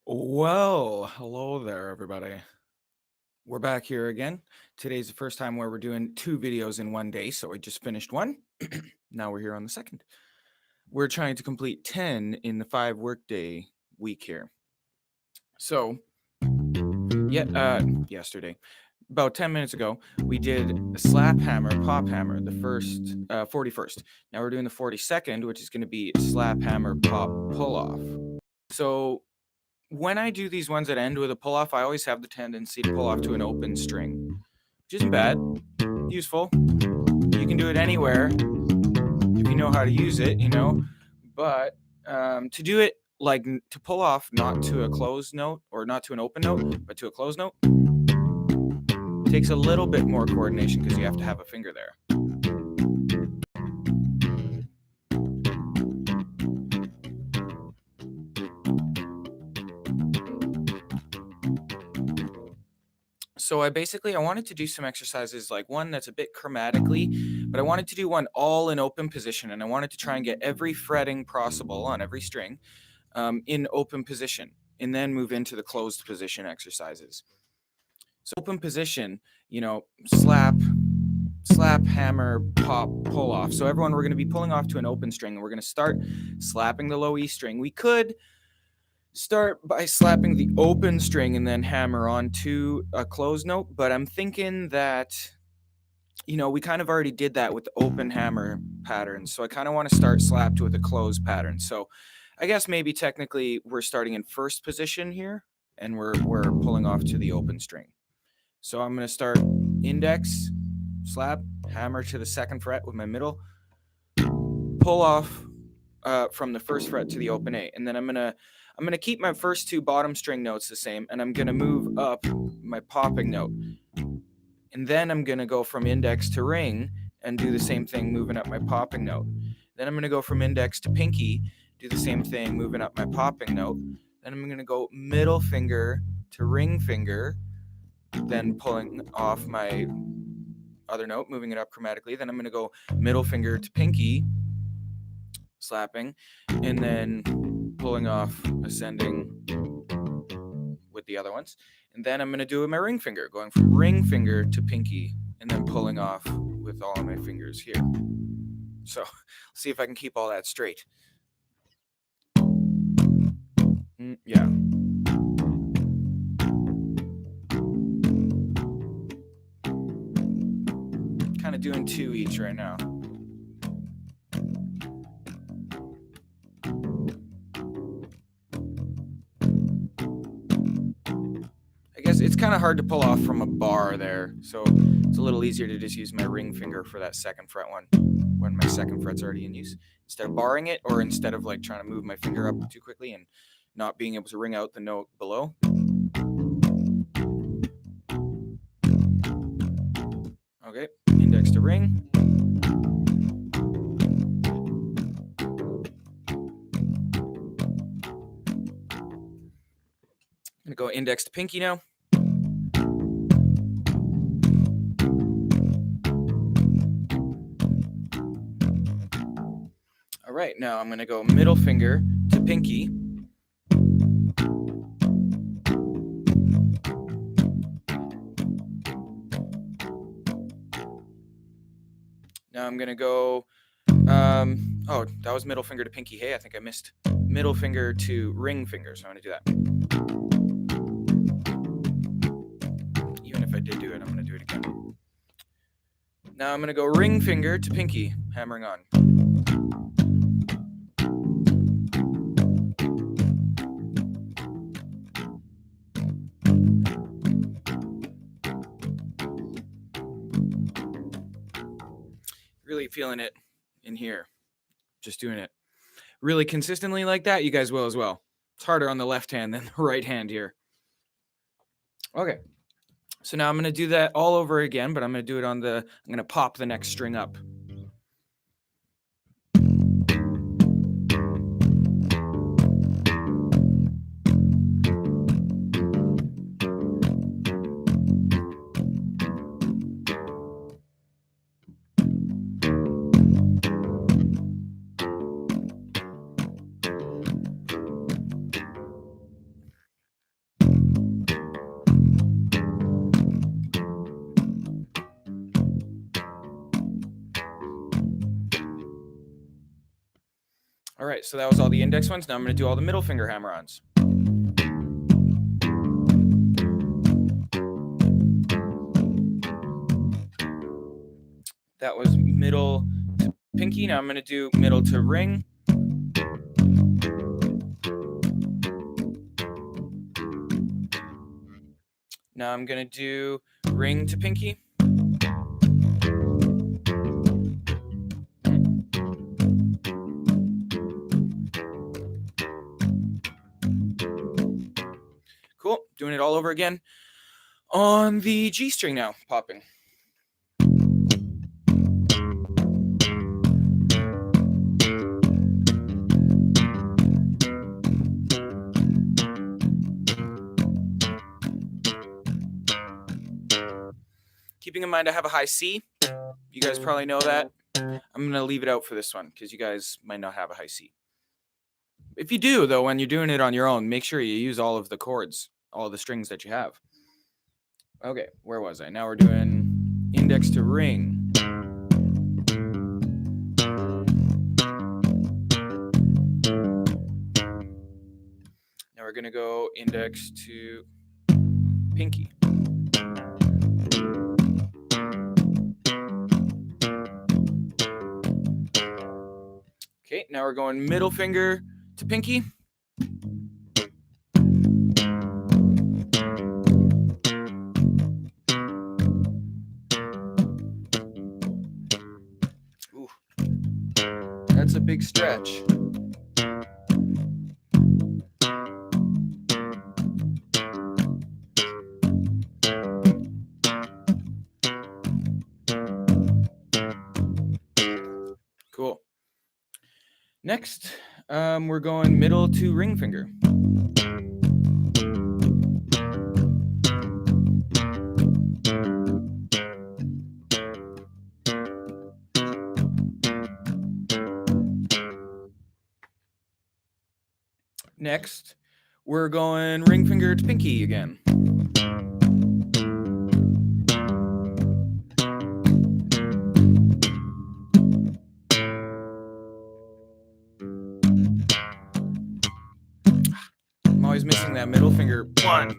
Well, hello there, everybody. We're back here again. Today's the first time where we're doing two videos in one day, so we just finished one. Now we're here on the second. We're trying to complete 10 in the 5 workday week here. So, yesterday, about 10 minutes ago, we did Slap-Hammer-Pop-Hammer, the first 41st. Now we're doing the 42nd, which is going to be Slap-Hammer-Pop-Pull-Off. So, when I do these ones that end with a pull-off, I always have the tendency to pull off to an open string, which isn't bad, useful. You can do it anywhere if you know how to use it, but to do it, like to pull off not to a closed note or not to an open note, but to a closed note, takes a little bit more coordination because you have to have a finger there. So I wanted to do some exercises, like one that's a bit chromatically, but I wanted to do one all in open position, and I wanted to try and get every fretting possible on every string in open position, and then move into the closed position exercises. So open position, slap, hammer, pop, pull off. So everyone, we're going to be pulling off to an open string, and we're going to start slapping the low E string. We could start by slapping the open string and then hammer onto a closed note, but I'm thinking that, we kind of already did that with the open hammer pattern, so I kind of want to start slapped with a closed pattern. So I guess maybe technically we're starting in first position here, and we're pulling off to the open string. So I'm going to start index, slap, hammer to the second fret with my middle, pull off from the first fret to the open A, and then I'm gonna keep my first two bottom string notes the same, and I'm gonna move up my popping note, and then I'm gonna go from index to ring and do the same thing, moving up my popping note. Then I'm gonna go from index to pinky, do the same thing, moving up my popping note. Then I'm gonna go middle finger to ring finger, then pulling off my other note, moving it up chromatically. Then I'm gonna go middle finger to pinky, slapping, and then pulling off ascending with the other ones. And then I'm going to do my ring finger, going from ring finger to pinky, and then pulling off with all of my fingers here. So let's see if I can keep all that straight. Yeah. Kind of doing two each right now. I guess it's kind of hard to pull off from a bar there, so it's a little easier to just use my ring finger for that second fret one when my second fret's already in use, instead of barring it, or instead of like trying to move my finger up too quickly and not being able to ring out the note below. Okay, index to ring. I'm going to go index to pinky now. All right, now I'm going to go middle finger to pinky. Now I'm going to go, oh, that was middle finger to pinky. Hey, I think I missed middle finger to ring finger, so I'm going to do that. Even if I did do it, I'm going to do it again. Now I'm going to go ring finger to pinky, hammering on. Really feeling it in here. Just doing it really consistently like that. You guys will as well. It's harder on the left hand than the right hand here. Okay. So now I'm going to do that all over again, but I'm going to do it I'm going to pop the next string up. All right, so that was all the index ones. Now I'm going to do all the middle finger hammer-ons. That was middle to pinky. Now I'm going to do middle to ring. Now I'm going to do ring to pinky. Cool. Doing it all over again on the G string now, popping. Keeping in mind I have a high C. You guys probably know that. I'm going to leave it out for this one because you guys might not have a high C. If you do, though, when you're doing it on your own, make sure you use all of the chords, all of the strings that you have. Okay, where was I? Now we're doing index to ring. Now we're going to go index to pinky. Okay, now we're going middle finger to pinky. Ooh, that's a big stretch. Cool. Next, we're going middle to ring finger. Next, we're going ring finger to pinky again. I'm always missing that middle finger. One.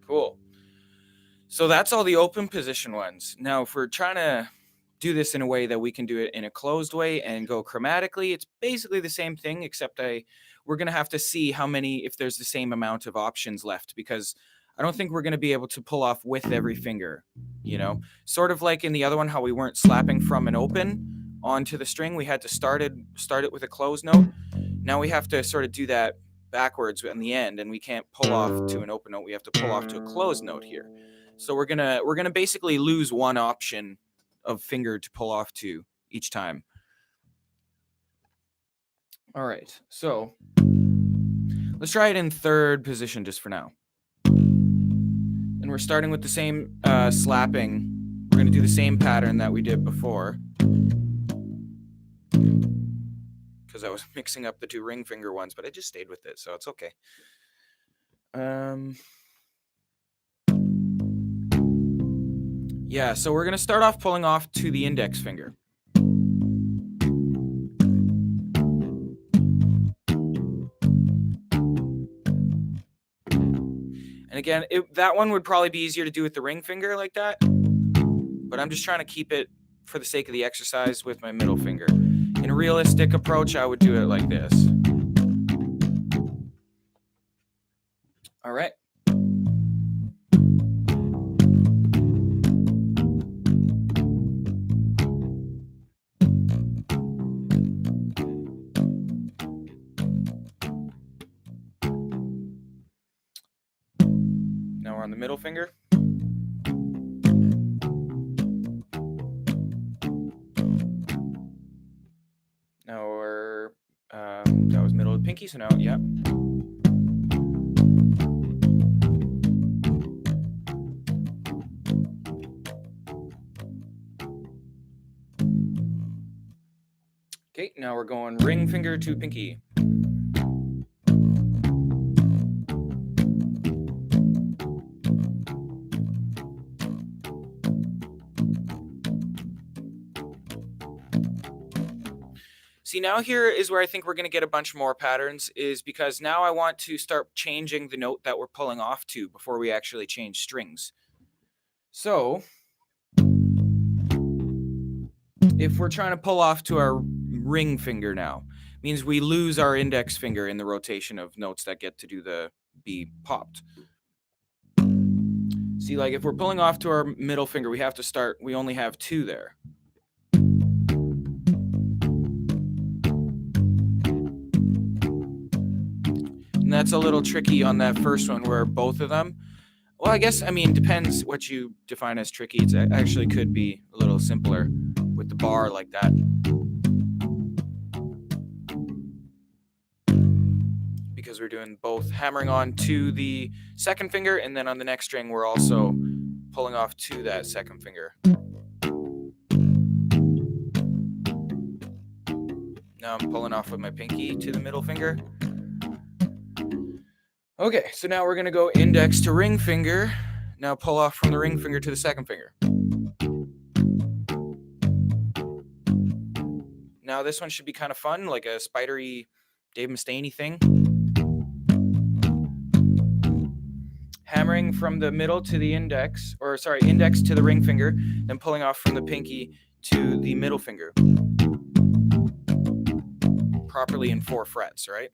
Cool. So that's all the open position ones. Now, if we're trying to do this in a way that we can do it in a closed way and go chromatically, it's basically the same thing, except we're going to have to see how many, if there's the same amount of options left, because I don't think we're going to be able to pull off with every finger, you know, sort of like in the other one, how we weren't slapping from an open onto the string. We had to start it with a closed note. Now we have to sort of do that backwards in the end, and we can't pull off to an open note. We have to pull off to a closed note here. So we're gonna basically lose one option of finger to pull off to each time. All right, so let's try it in third position just for now. And we're starting with the same slapping. We're gonna do the same pattern that we did before, because I was mixing up the two ring finger ones, but I just stayed with it, so it's okay. Yeah, so we're gonna start off pulling off to the index finger. And again, that one would probably be easier to do with the ring finger like that, but I'm just trying to keep it, for the sake of the exercise, with my middle finger. In a realistic approach, I would do it like this. All right. Now we're on the middle finger. Now we're, that was middle of pinky, so now, yeah. Okay, now we're going ring finger to pinky. See, now here is where I think we're going to get a bunch more patterns, is because now I want to start changing the note that we're pulling off to before we actually change strings. So if we're trying to pull off to our ring finger now, means we lose our index finger in the rotation of notes that get to do the be popped. See, like if we're pulling off to our middle finger, we have to start, we only have 2 there. And that's a little tricky on that first one where both of them, well, I guess, I mean, depends what you define as tricky. It actually could be a little simpler with the bar like that. Because we're doing both hammering on to the second finger, and then on the next string, we're also pulling off to that second finger. Now I'm pulling off with my pinky to the middle finger. Okay, so now we're going to go index to ring finger. Now pull off from the ring finger to the second finger. Now this one should be kind of fun, like a spidery Dave Mustaine thing. Hammering from the middle to the index, or sorry, index to the ring finger, then pulling off from the pinky to the middle finger. Properly in 4 frets, right?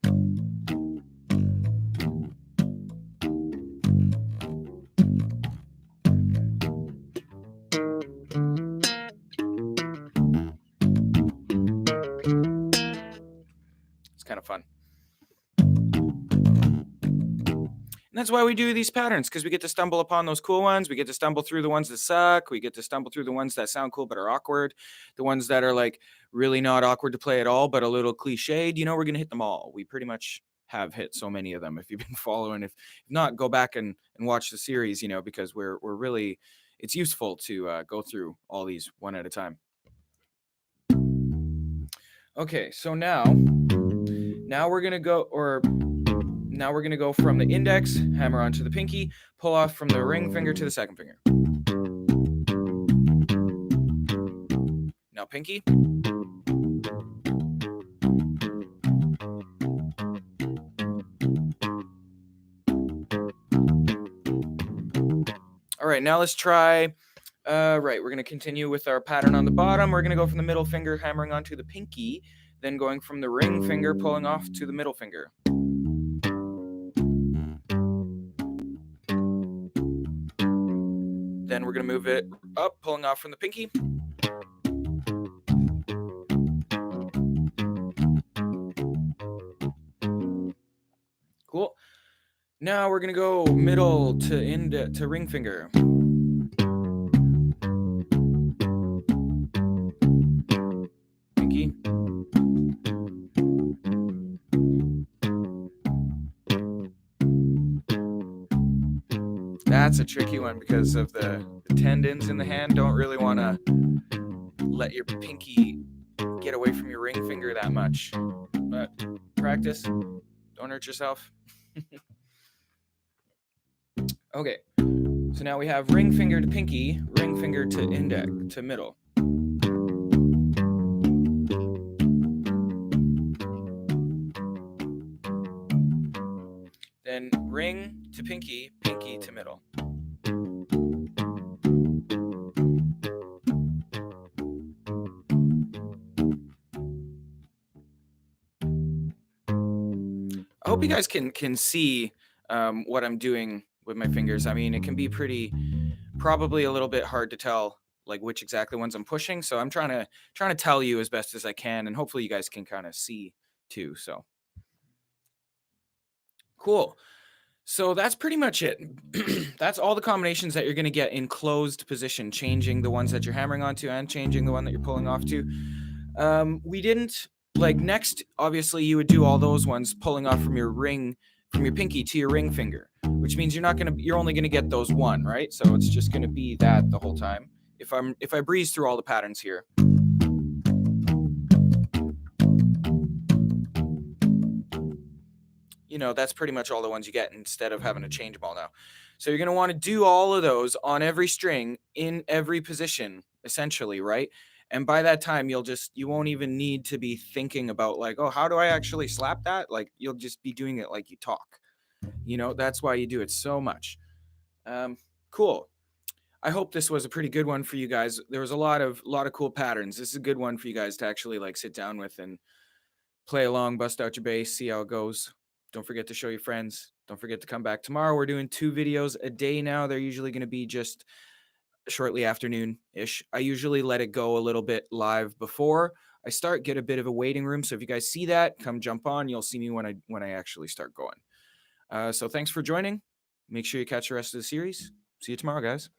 It's kind of fun. And that's why we do these patterns, because we get to stumble upon those cool ones. We get to stumble through the ones that suck. We get to stumble through the ones that sound cool but are awkward. The ones that are like really not awkward to play at all but a little cliched. You know, we're going to hit them all. We pretty much have hit so many of them if you've been following. If not, go back and watch the series, you know, because we're really, it's useful to go through all these one at a time. Okay, so now we're going to go, now we're going to go from the index, hammer onto the pinky, pull off from the ring finger to the second finger. Now pinky. All right, now let's try, right, we're going to continue with our pattern on the bottom. We're going to go from the middle finger, hammering onto the pinky, then going from the ring finger, pulling off to the middle finger. Then we're going to move it up, pulling off from the pinky. Cool. Now we're going to go middle to ring finger. Pinky. That's a tricky one because of the tendons in the hand. Don't really want to let your pinky get away from your ring finger that much. But practice. Don't hurt yourself. Okay. So now we have ring finger to pinky, ring finger to index, to middle. Then ring to pinky, pinky to middle. I hope you guys can see what I'm doing with my fingers. I mean, it can be probably a little bit hard to tell like which exactly ones I'm pushing. So I'm trying to tell you as best as I can, and hopefully you guys can kind of see too. So cool. So that's pretty much it. That's all the combinations that you're going to get in closed position, changing the ones that you're hammering onto and changing the one that you're pulling off to. We didn't, like, next, obviously you would do all those ones pulling off from your pinky to your ring finger, which means you're only going to get those one, right? So it's just going to be that the whole time. If I breeze through all the patterns here. You know, that's pretty much all the ones you get instead of having to change them all now. So you're going to want to do all of those on every string in every position, essentially, right? And by that time, you won't even need to be thinking about like, oh, how do I actually slap that? Like, you'll just be doing it like you talk. That's why you do it so much. Cool. I hope this was a pretty good one for you guys. There was a lot of cool patterns. This is a good one for you guys to actually like sit down with and play along, bust out your bass, see how it goes. Don't forget to show your friends. Don't forget to come back tomorrow. We're doing 2 videos a day now. They're usually going to be just shortly afternoon-ish. I usually let it go a little bit live before I start, get a bit of a waiting room. So if you guys see that, come jump on. You'll see me when I actually start going. So thanks for joining. Make sure you catch the rest of the series. See you tomorrow, guys.